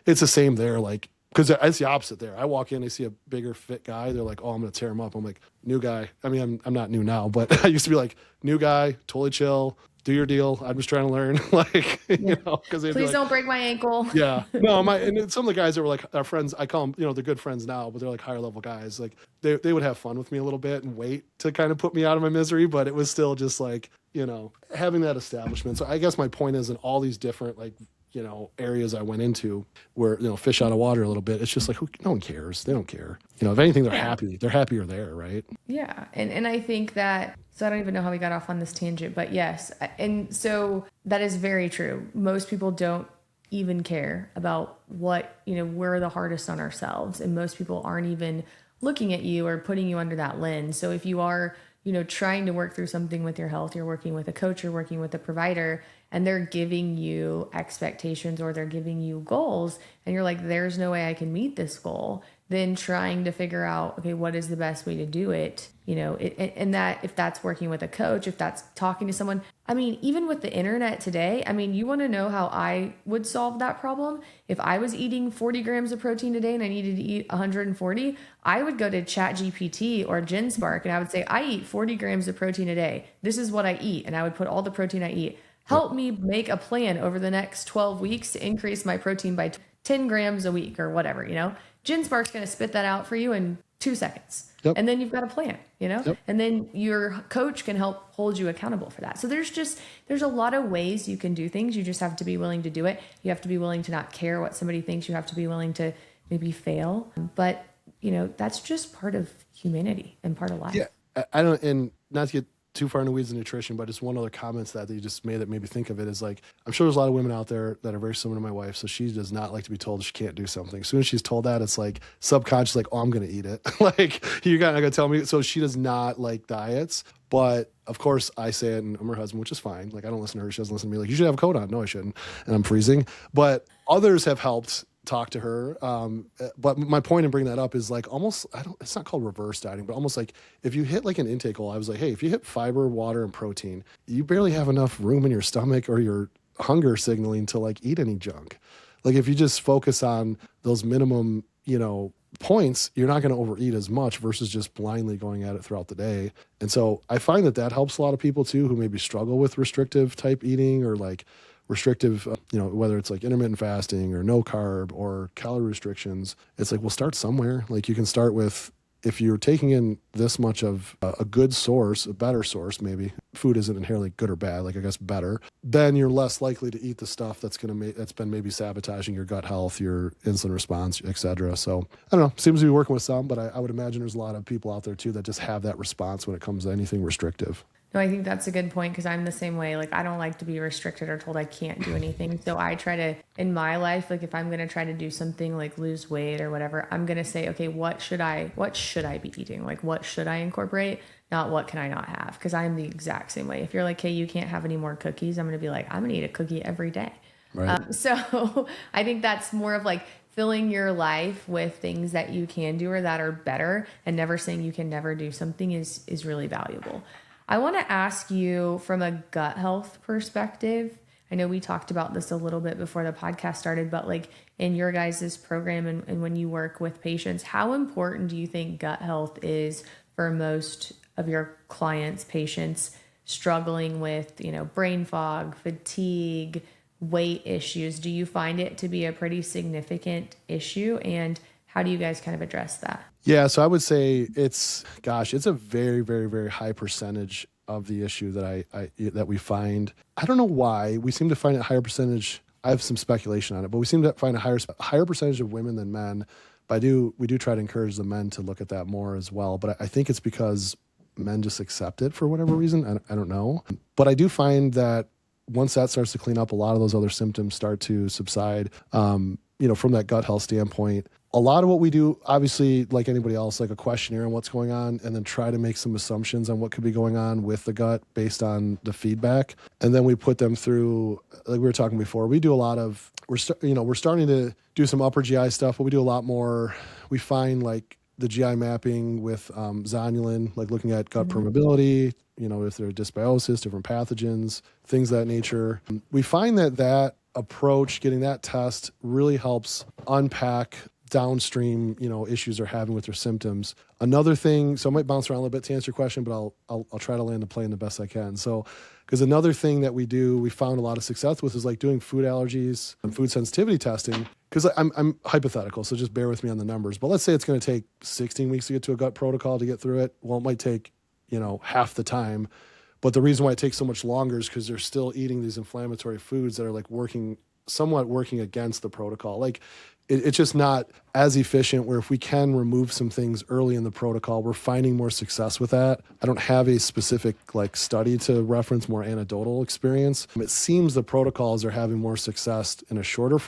Speaker 2: it's the same there. Like, because it's the opposite there. I walk in, I see a bigger fit guy. They're like, oh, I'm going to tear him up. I'm like, new guy. I mean, I'm not new now, but I used to be like, new guy, totally chill, do your deal. I'm just trying to learn. Like, because
Speaker 1: please don't break my ankle.
Speaker 2: Yeah. No, and some of the guys that were like our friends, I call them, they're good friends now, but they're like higher level guys. Like they would have fun with me a little bit and wait to kind of put me out of my misery. But it was still just like, having that establishment. So I guess my point is, in all these different like, areas I went into where, fish out of water a little bit. It's just like, no one cares. They don't care. If anything, they're happy. They're happier there, right?
Speaker 1: Yeah. And I think that, so I don't even know how we got off on this tangent, but yes. And so that is very true. Most people don't even care about what, we're the hardest on ourselves. And most people aren't even looking at you or putting you under that lens. So if you are, trying to work through something with your health, you're working with a coach, you're working with a provider, and they're giving you expectations or they're giving you goals, and you're like, there's no way I can meet this goal, then trying to figure out, okay, what is the best way to do it? And that if that's working with a coach, if that's talking to someone, I mean, even with the internet today, I mean, you want to know how I would solve that problem? If I was eating 40 grams of protein a day and I needed to eat 140, I would go to ChatGPT or GenSpark and I would say, I eat 40 grams of protein a day. This is what I eat. And I would put all the protein I eat. Help me make a plan over the next 12 weeks to increase my protein by 10 grams a week or whatever, GenSpark's going to spit that out for you in 2 seconds.
Speaker 2: Yep.
Speaker 1: And then you've got a plan,
Speaker 2: Yep.
Speaker 1: and then your coach can help hold you accountable for that. So there's a lot of ways you can do things. You just have to be willing to do it. You have to be willing to not care what somebody thinks. You have to be willing to maybe fail. But, that's just part of humanity and part of life.
Speaker 2: Yeah. I don't, and not to get too far in the weeds of nutrition, but just one other comment that you just made that made me think of it is like, I'm sure there's a lot of women out there that are very similar to my wife. So she does not like to be told she can't do something. As soon as she's told that, it's like subconscious, like, oh, I'm going to eat it. Like you're not going to tell me. So she does not like diets. But of course I say it, and I'm her husband, which is fine. Like I don't listen to her. She doesn't listen to me. Like, you should have a coat on. No, I shouldn't. And I'm freezing. But others have helped talk to her. But my point in bringing that up is like almost, it's not called reverse dieting, but almost like if you hit like an intake goal, I was like, hey, if you hit fiber, water, and protein, you barely have enough room in your stomach or your hunger signaling to like eat any junk. Like if you just focus on those minimum, points, you're not going to overeat as much versus just blindly going at it throughout the day. And so I find that helps a lot of people too, who maybe struggle with restrictive type eating or like restrictive, whether it's like intermittent fasting or no carb or calorie restrictions. It's like, we'll start somewhere. Like you can start with, if you're taking in this much of a good source, a better source, maybe food isn't inherently good or bad, like I guess better, then you're less likely to eat the stuff that's been maybe sabotaging your gut health, your insulin response, et cetera. So I don't know, seems to be working with some, but I would imagine there's a lot of people out there too that just have that response when it comes to anything restrictive.
Speaker 1: No, I think that's a good point because I'm the same way. Like, I don't like to be restricted or told I can't do anything. So I try to, in my life, like if I'm going to try to do something like lose weight or whatever, I'm going to say, okay, what should I be eating? Like, what should I incorporate? Not what can I not have? Because I'm the exact same way. If you're like, hey, you can't have any more cookies, I'm going to be like, I'm going to eat a cookie every day.
Speaker 2: Right.
Speaker 1: So I think that's more of like filling your life with things that you can do or that are better, and never saying you can never do something is really valuable. I want to ask you from a gut health perspective. I know we talked about this a little bit before the podcast started, but like in your guys' program and when you work with patients, how important do you think gut health is for most of your clients, patients struggling with, brain fog, fatigue, weight issues? Do you find it to be a pretty significant issue? And how do you guys kind of address that?
Speaker 2: Yeah, so I would say it's a very, very, very high percentage of the issue that we find. I don't know why we seem to find a higher percentage. I have some speculation on it, but we seem to find a higher percentage of women than men. But we do try to encourage the men to look at that more as well. But I think it's because men just accept it for whatever reason. I don't know. But I do find that once that starts to clean up, a lot of those other symptoms start to subside. From that gut health standpoint, a lot of what we do, obviously, like anybody else, like a questionnaire on what's going on, and then try to make some assumptions on what could be going on with the gut based on the feedback. And then we put them through, like we were talking before, we do a lot of, we're starting to do some upper GI stuff, but we do a lot more. We find like the GI mapping with zonulin, like looking at gut permeability, if there are dysbiosis, different pathogens, things of that nature. We find that approach, getting that test really helps unpack downstream, issues they're having with their symptoms. Another thing, so I might bounce around a little bit to answer your question, but I'll try to land the plane the best I can. So, because another thing that we found a lot of success with is like doing food allergies and food sensitivity testing. Because I'm hypothetical, so just bear with me on the numbers. But let's say it's going to take 16 weeks to get to a gut protocol to get through it. Well, it might take, half the time. But the reason why it takes so much longer is because they're still eating these inflammatory foods that are like working somewhat working against the protocol. Like it's just not as efficient, where if we can remove some things early in the protocol, we're finding more success with that. I don't have a specific like study to reference, more anecdotal experience. It seems the protocols are having more success in a shorter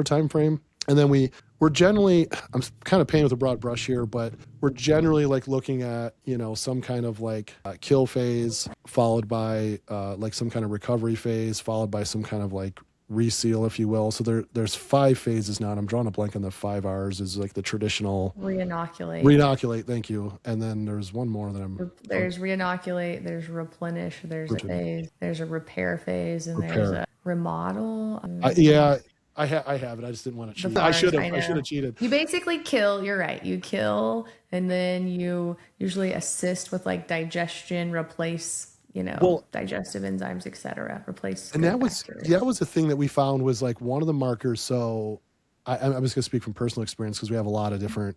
Speaker 2: time frame. And then we're generally, I'm kind of painting with a broad brush here, but we're generally like looking at, some kind of like kill phase followed by like some kind of recovery phase, followed by some kind of like reseal, if you will. So there's 5 phases now, and I'm drawing a blank on the 5 R's is like the traditional reinoculate. Thank you. And then there's one more that
Speaker 1: there's reinoculate, there's replenish, there's a phase, there's a repair phase, and there's a remodel.
Speaker 2: I have it. I just didn't want to cheat. I should have cheated.
Speaker 1: You basically kill. You're right. You kill, and then you usually assist with like digestion, replace, digestive enzymes, etc. Replace.
Speaker 2: And that was the thing that we found was like one of the markers. So I'm just going to speak from personal experience because we have a lot of different,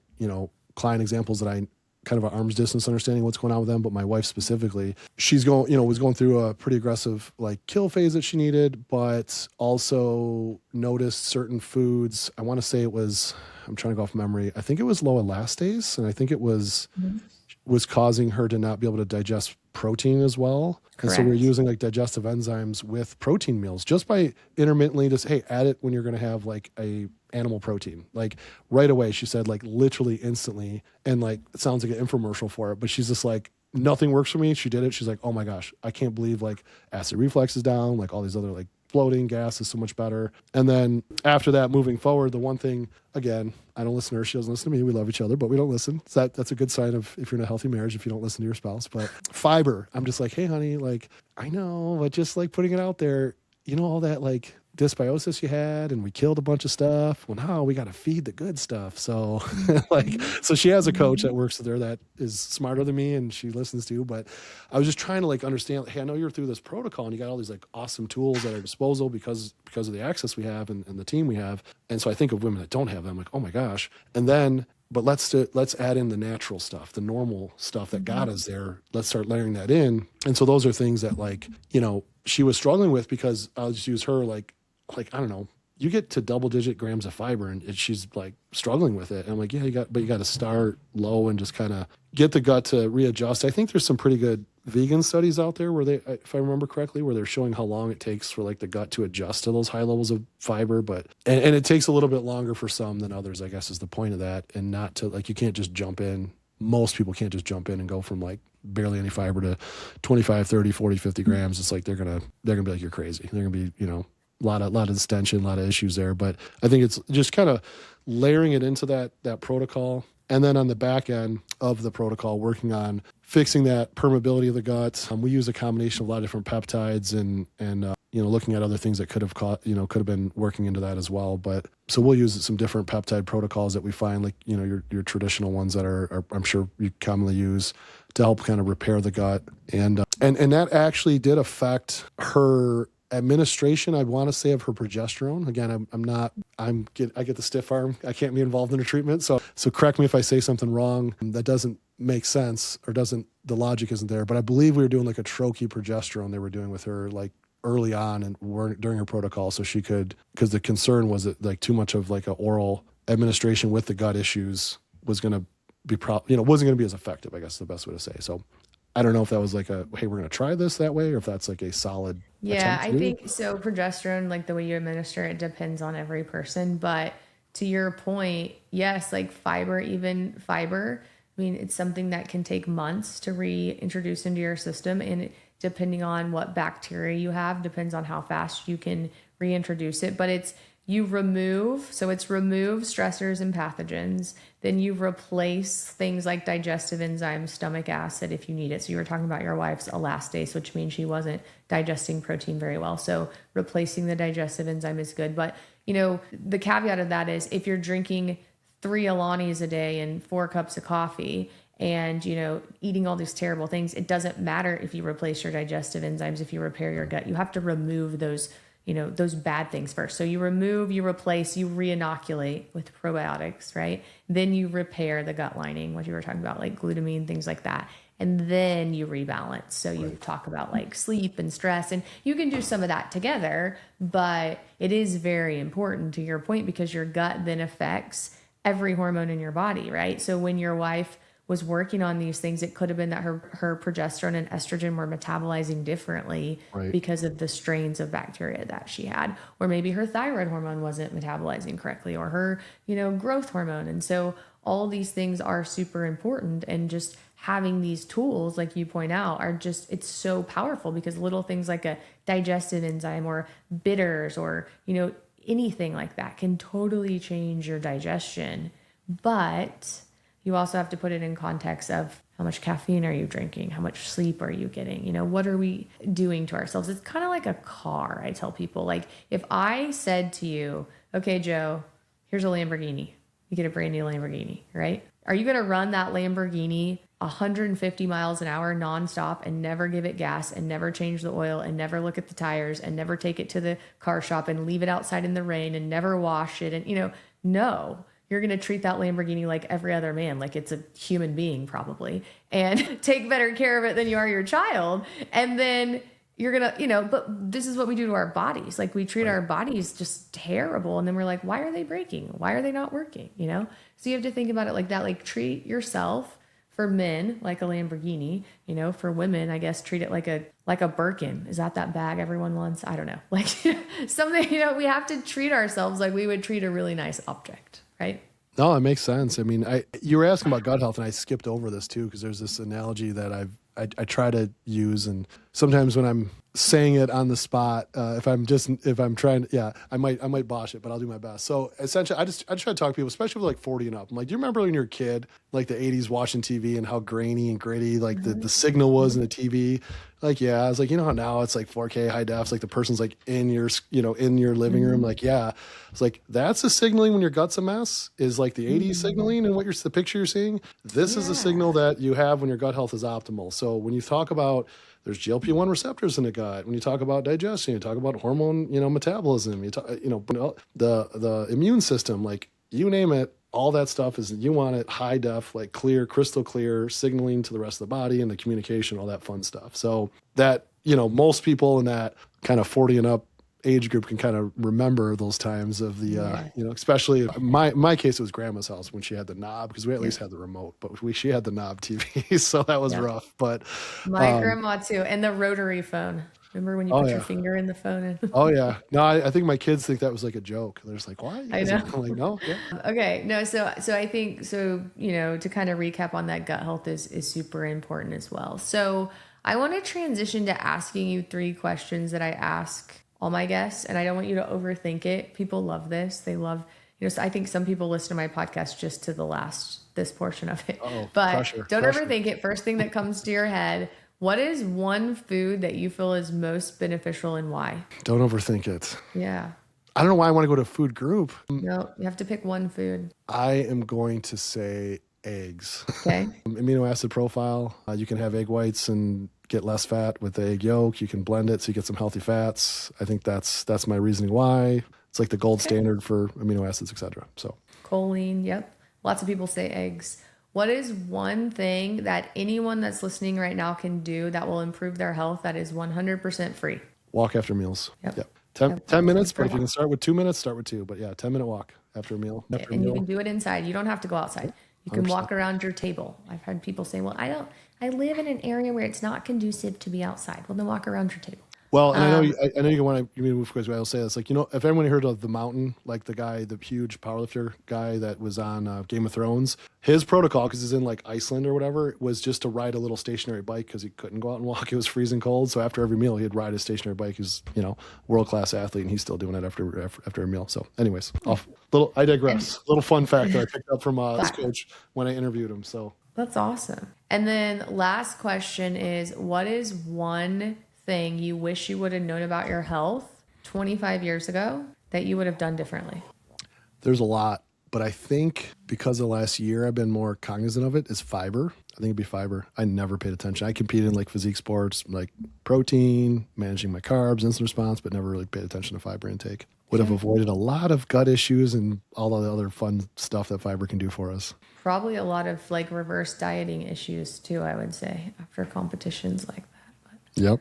Speaker 2: client examples that I kind of an arm's distance understanding what's going on with them. But my wife specifically, she's was going through a pretty aggressive like kill phase that she needed, but also noticed certain foods. I want to say I'm trying to go off memory. I think it was low elastase, and I think it was causing her to not be able to digest protein as well. Correct. And so we're using like digestive enzymes with protein meals just by intermittently add it when you're going to have like a animal protein, like right away. She said like literally instantly, and like it sounds like an infomercial for it, but she's just like, nothing works for me. She did it. She's like, oh my gosh, I can't believe like acid reflux is down, like all these other like bloating, gas is so much better. And then after that, moving forward, the one thing, again, I don't listen to her. She doesn't listen to me. We love each other, but we don't listen. So that's a good sign of if you're in a healthy marriage, if you don't listen to your spouse. But fiber, I'm just like, hey, honey, like, I know, but just like putting it out there, all that like dysbiosis you had, and we killed a bunch of stuff. Well, now we got to feed the good stuff. So so she has a coach that works with her that is smarter than me, and she listens to, but I was just trying to like understand, like, hey, I know you're through this protocol and you got all these like awesome tools at our disposal because of the access we have and the team we have. And so I think of women that don't have them, like, oh my gosh. And then, but let's add in the natural stuff, the normal stuff that got us there. Let's start layering that in. And so those are things that like, she was struggling with, because I'll just use her like, I don't know, you get to double-digit grams of fiber, and she's like struggling with it. And I'm like, yeah, you got to start low and just kind of get the gut to readjust. I think there's some pretty good vegan studies out there where they, if I remember correctly, where they're showing how long it takes for like the gut to adjust to those high levels of fiber. But and it takes a little bit longer for some than others, I guess, is the point of that. And not to like, you can't just jump in. Most people can't just jump in and go from like barely any fiber to 25, 30, 40, 50 grams. It's like they're gonna be like, you're crazy. They're gonna be, a lot of distension, a lot of issues there. But I think it's just kind of layering it into that protocol. And then on the back end of the protocol, working on fixing that permeability of the gut. We use a combination of a lot of different peptides and looking at other things that could have been working into that as well. But so we'll use some different peptide protocols that we find, like, your traditional ones that are I'm sure you commonly use to help kind of repair the gut. And that actually did affect her administration, I want to say, of her progesterone. Again, I get the stiff arm. I can't be involved in a treatment. So correct me if I say something wrong that doesn't make sense or the logic isn't there. But I believe we were doing like a troche progesterone they were doing with her like early on and during her protocol. So she could, because the concern was that like too much of like an oral administration with the gut issues was going to be, wasn't going to be as effective, I guess is the best way to say. So I don't know if that was like hey, we're going to try this that way, or if that's like a solid.
Speaker 1: Yeah, I think so. Progesterone, like the way you administer it, depends on every person. But to your point, yes, like fiber, I mean, it's something that can take months to reintroduce into your system. And depending on what bacteria you have, depends on how fast you can reintroduce it. But remove stressors and pathogens. Then you replace things like digestive enzymes, stomach acid if you need it. So you were talking about your wife's elastase, which means she wasn't digesting protein very well. So replacing the digestive enzyme is good. But, the caveat of that is if you're drinking 3 Alanis a day and 4 cups of coffee and, eating all these terrible things, it doesn't matter if you replace your digestive enzymes, if you repair your gut. You have to remove those bad things first. So you remove, you replace, you reinoculate with probiotics, right? Then you repair the gut lining, what you were talking about, like glutamine, things like that. and then you rebalance. So you talk about like sleep and stress, and you can do some of that together, but it is very important to your point because your gut then affects every hormone in your body, right? So when your wife was working on these things, it could have been that her progesterone and estrogen were metabolizing differently
Speaker 2: Right.
Speaker 1: because of the strains of bacteria that she had, or maybe her thyroid hormone wasn't metabolizing correctly, or her, growth hormone. And so all these things are super important, and just having these tools, like you point out, it's so powerful because little things like a digestive enzyme or bitters or, anything like that can totally change your digestion. But you also have to put it in context of how much caffeine are you drinking? How much sleep are you getting? What are we doing to ourselves? It's kind of like a car. I tell people, like, if I said to you, okay, Joe, here's a Lamborghini. You get a brand new Lamborghini, right? Are you going to run that Lamborghini 150 miles an hour nonstop and never give it gas and never change the oil and never look at the tires and never take it to the car shop and leave it outside in the rain and never wash it? And, no. You're going to treat that Lamborghini like every other man, like it's a human being probably, and take better care of it than you are your child. And then you're going to, but this is what we do to our bodies. Like we treat our bodies just terrible. And then we're like, why are they breaking? Why are they not working? So you have to think about it like that. Like treat yourself, for men, like a Lamborghini, for women, I guess, treat it like a Birkin. Is that bag everyone wants? I don't know. Like something, we have to treat ourselves like we would treat a really nice object. Right?
Speaker 2: No, it makes sense. I mean, you were asking about gut health, and I skipped over this too because there's this analogy that I try to use, and sometimes when I'm saying it on the spot, if I'm trying, I might botch it, but I'll do my best. So essentially, I just try to talk to people, especially with like 40 and up. I'm like, do you remember when you were a kid, like the 80s, watching TV and how grainy and gritty like the signal was in the TV? Like, yeah, I was like, how now it's like 4K high def, like the person's like in your, in your living room. Like, yeah, it's like, that's the signaling when your gut's a mess, is like the 80s signaling and the picture you're seeing. This is the signal that you have when your gut health is optimal. So when you talk about, there's GLP-1 receptors in the gut. When you talk about digestion, you talk about hormone, metabolism, you talk, the immune system, like you name it, all that stuff is, you want it high def, like clear, crystal clear, signaling to the rest of the body and the communication, all that fun stuff. So that, most people in that kind of 40 and up age group can kind of remember those times of the, especially my case, it was grandma's house when she had the knob, because we at least had the remote, but she had the knob TV. So that was rough, but
Speaker 1: my grandma too. And the rotary phone. Remember when you put your finger in the phone?
Speaker 2: Oh yeah. No, I think my kids think that was like a joke. They're just like, why?
Speaker 1: I know.
Speaker 2: I'm like, no. Yeah.
Speaker 1: Okay. No. So I think, to kind of recap on that, gut health is super important as well. So I want to transition to asking you 3 questions that I ask all my guests, and I don't want you to overthink it. People love this. They love, so I think some people listen to my podcast just to this portion of it, but don't overthink it. First thing that comes to your head, what is one food that you feel is most beneficial and why?
Speaker 2: Don't overthink it.
Speaker 1: Yeah.
Speaker 2: I don't know why I want to go to a food group.
Speaker 1: No, you have to pick one food.
Speaker 2: I am going to say eggs.
Speaker 1: Okay.
Speaker 2: Amino acid profile. You can have egg whites and get less fat with the egg yolk. You can blend it so you get some healthy fats. I think that's my reasoning why. It's like the gold standard for amino acids, etc. So
Speaker 1: choline, yep. Lots of people say eggs. What is one thing that anyone that's listening right now can do that will improve their health that is 100% free?
Speaker 2: Walk after meals.
Speaker 1: Yep.
Speaker 2: 10 minutes, but if you can start with 2 minutes, start with 2. But 10-minute walk after a meal.
Speaker 1: You can do it inside. You don't have to go outside. You can 100%. Walk around your table. I've had people say, well, I live in an area where it's not conducive to be outside. Well, then walk around your table.
Speaker 2: Well, and I know you want to move because I'll say this, like, if anyone heard of The Mountain, like the huge powerlifter guy that was on Game of Thrones, his protocol, because he's in like Iceland or whatever, was just to ride a little stationary bike because he couldn't go out and walk. It was freezing cold. So after every meal, he'd ride his stationary bike. He's, world-class athlete, and he's still doing it after a meal. So anyways, I digress. Little fun fact that I picked up from this coach when I interviewed him. So
Speaker 1: that's awesome. And then last question is, what is one thing you wish you would have known about your health 25 years ago that you would have done differently?
Speaker 2: There's a lot, but I think because of the last year I've been more cognizant of it, is fiber. I think it'd be fiber. I never paid attention. I competed in like physique sports, like protein, managing my carbs, insulin response, but never really paid attention to fiber intake. Would have avoided a lot of gut issues and all the other fun stuff that fiber can do for us.
Speaker 1: Probably a lot of like reverse dieting issues too, I would say, after competitions like that. But
Speaker 2: Yep.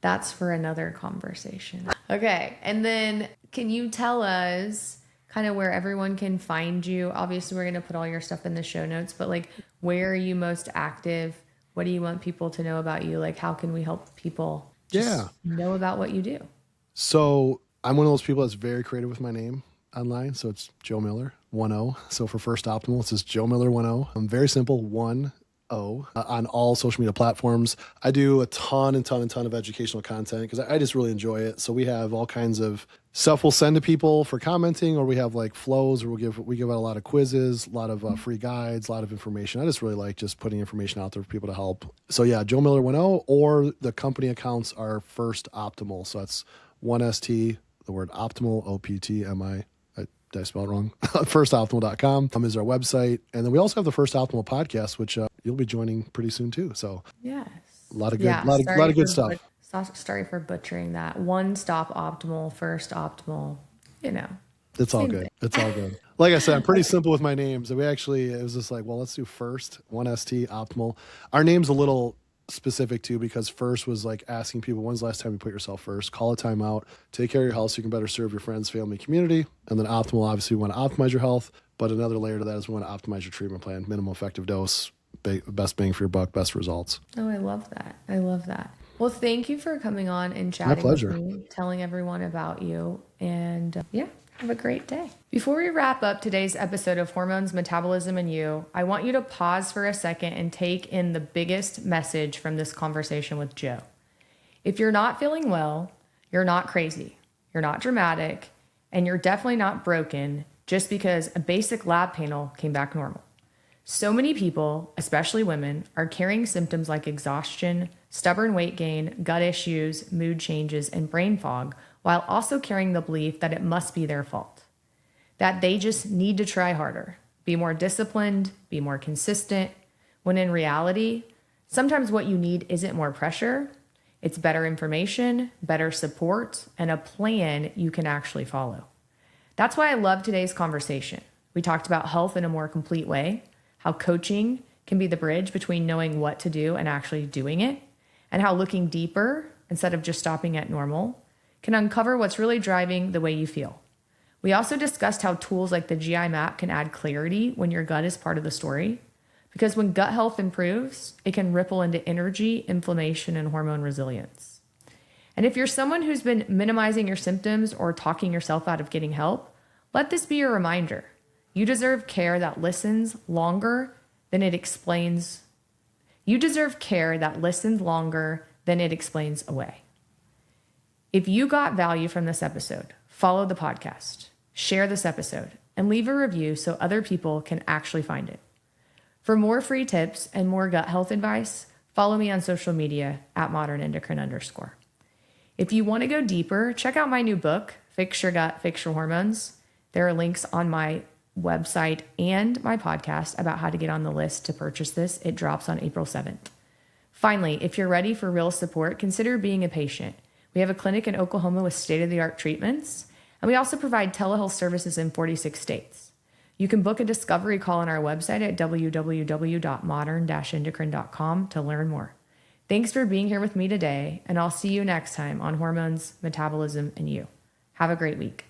Speaker 1: that's for another conversation. Okay. And then can you tell us kind of where everyone can find you? Obviously, we're going to put all your stuff in the show notes, but like, where are you most active? What do you want people to know about you? Like, how can we help people just know about what you do?
Speaker 2: So I'm one of those people that's very creative with my name online. So it's Joe Miller, 10. So for First Optimal, it's just Joe Miller 10. I'm very simple, 10 on all social media platforms. I do a ton of educational content because I just really enjoy it. So we have all kinds of stuff we'll send to people for commenting, or we have like flows, or we give out a lot of quizzes, a lot of free guides, a lot of information. I just really like just putting information out there for people to help. So yeah, Joe Miller 10, or the company accounts are First Optimal. So that's 1ST, the word optimal, OPTMI. Did I spell it wrong? Firstoptimal.com is our website. And then we also have the First Optimal podcast, which you'll be joining pretty soon too. So
Speaker 1: yes,
Speaker 2: a lot of good, lot of good stuff.
Speaker 1: Sorry for butchering that. One Stop Optimal, First Optimal,
Speaker 2: It's all good. It's all good. Like I said, I'm pretty simple with my names. It was just like, well, let's do First, 1ST, Optimal. Our name's a little specific too, because First was like asking people, when's the last time you put yourself first? Call a timeout, take care of your health so you can better serve your friends, family, community. And then Optimal, obviously we want to optimize your health, but another layer to that is we want to optimize your treatment plan, minimum effective dose, best bang for your buck, best results.
Speaker 1: Oh, I love that. I love that. Well, thank you for coming on and chatting with me, telling everyone about you. And have a great day. Before we wrap up today's episode of Hormones, Metabolism, and You, I want you to pause for a second and take in the biggest message from this conversation with Joe. If you're not feeling well, you're not crazy, you're not dramatic, and you're definitely not broken just because a basic lab panel came back normal. So many people, especially women, are carrying symptoms like exhaustion, stubborn weight gain, gut issues, mood changes, and brain fog, while also carrying the belief that it must be their fault, that they just need to try harder, be more disciplined, be more consistent, when in reality, sometimes what you need isn't more pressure, it's better information, better support, and a plan you can actually follow. That's why I love today's conversation. We talked about health in a more complete way, how coaching can be the bridge between knowing what to do and actually doing it, and how looking deeper, instead of just stopping at normal, can uncover what's really driving the way you feel. We also discussed how tools like the GI map can add clarity when your gut is part of the story, because when gut health improves, it can ripple into energy, inflammation, and hormone resilience. And if you're someone who's been minimizing your symptoms or talking yourself out of getting help, let this be your reminder. You deserve care that listens longer than it explains. You deserve care that listens longer than it explains away. If you got value from this episode, follow the podcast, share this episode, and leave a review so other people can actually find it. For more free tips and more gut health advice, follow me on social media at modernendocrine_. If you want to go deeper, check out my new book, Fix Your Gut, Fix Your Hormones. There are links on my website and my podcast about how to get on the list to purchase this. It drops on April 7th. Finally, if you're ready for real support, consider being a patient. We have a clinic in Oklahoma with state-of-the-art treatments, and we also provide telehealth services in 46 states. You can book a discovery call on our website at www.modern-endocrine.com to learn more. Thanks for being here with me today, and I'll see you next time on Hormones, Metabolism, and You. Have a great week.